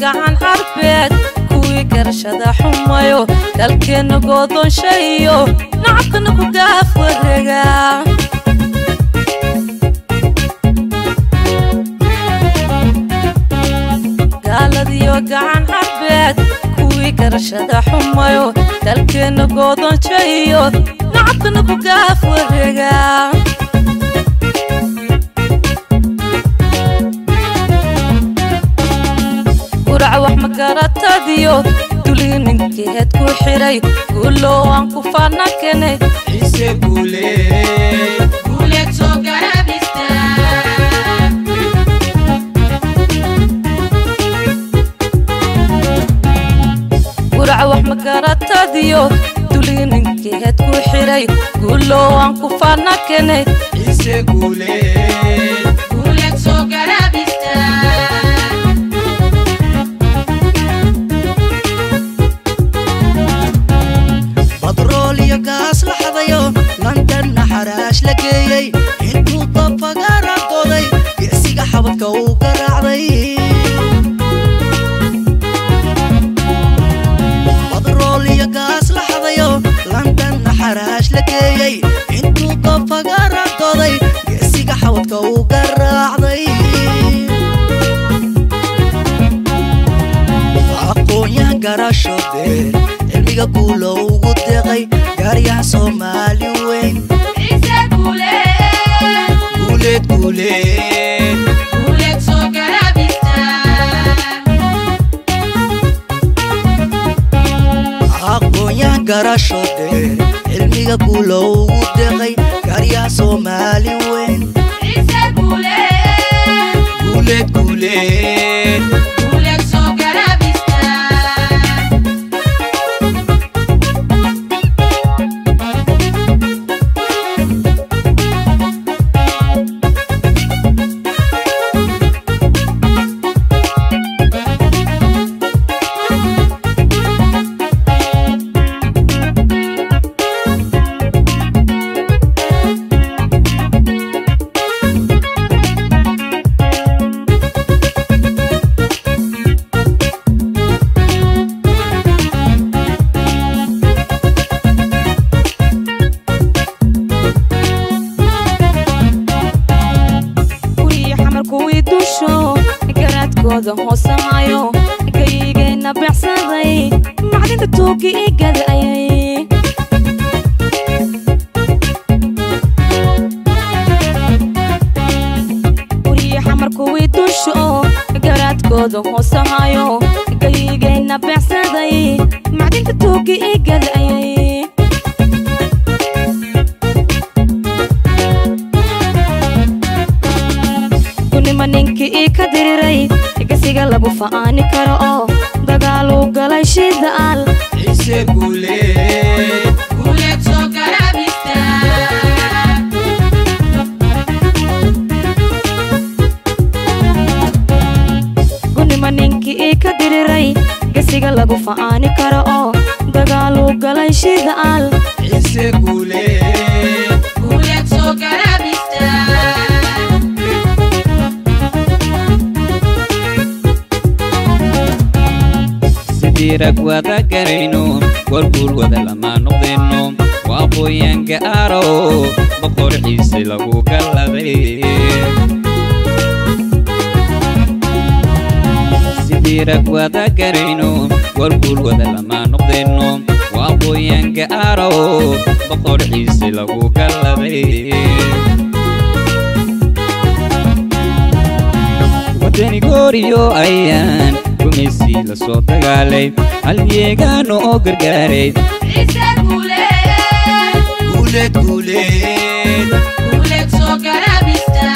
gacan carbeed kuwii garashada xumayo dalkeena go'doonshayo nacabkana ku gaaf wareega gaaladiyo gacan carbeed kuwii garashada xumayo dalkeena go'doonshayo nacabkana ku gaaf wareega wax ma garatadiyo dulininkeed ku xiray guulo aan ku faanakanay ise guule soo garabista qurac wax ma garatadiyo dulininkeed ku xiray guulo aan ku faanakanay ise guule soo garabista gaas la xadayo London xaraash la geeyay intuu dabfagaara qoday geesiga xabadka uu garaacday badrool iyo gaas la xadayo London xaraash la geeyay intuu dabfagaara qoday geesiga xabadka uu garaacday aqoonyahan garashode ilmiga guulo ugu deeqay gaariyaha Soomaali weyn ise guule soo garabista aqoonyahan garashode ilmiga guulo ugu deeqay gaariyaha Soomaali weyn ise guule soo garabista hoosahayo kaygeena baxsaday macdinta tuugi igadayay wariye xamarku idusho garaadkooda hoosahayo kaygeena baxsaday macdinta tuugi igadayay kunima ninki ka diriray gasiga lagu faani karo oo dagaalu galay shidaal ise guule soo garabista kunima ninki ka diriray gasiga lagu faani karo oo dagaalu galay shidaal ise guule soo garabista rag wada garayno warguul wada lama noqdeno waa qoyaanka aro boqor ciise lagu galaday sidii rag wada garayno warguul wada lama noqdeno waa qoyaanka aro boqor ciise lagu galaday wadani gooriyo ayaan kumisi la soo dagaalay hal yeegaano oo gargaaray ise guule soo garabista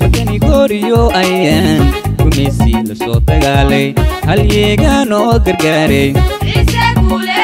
wadani gooriyo ayaan kumisi la soo dagaalay hal yeegaano oo gargaaray ise guule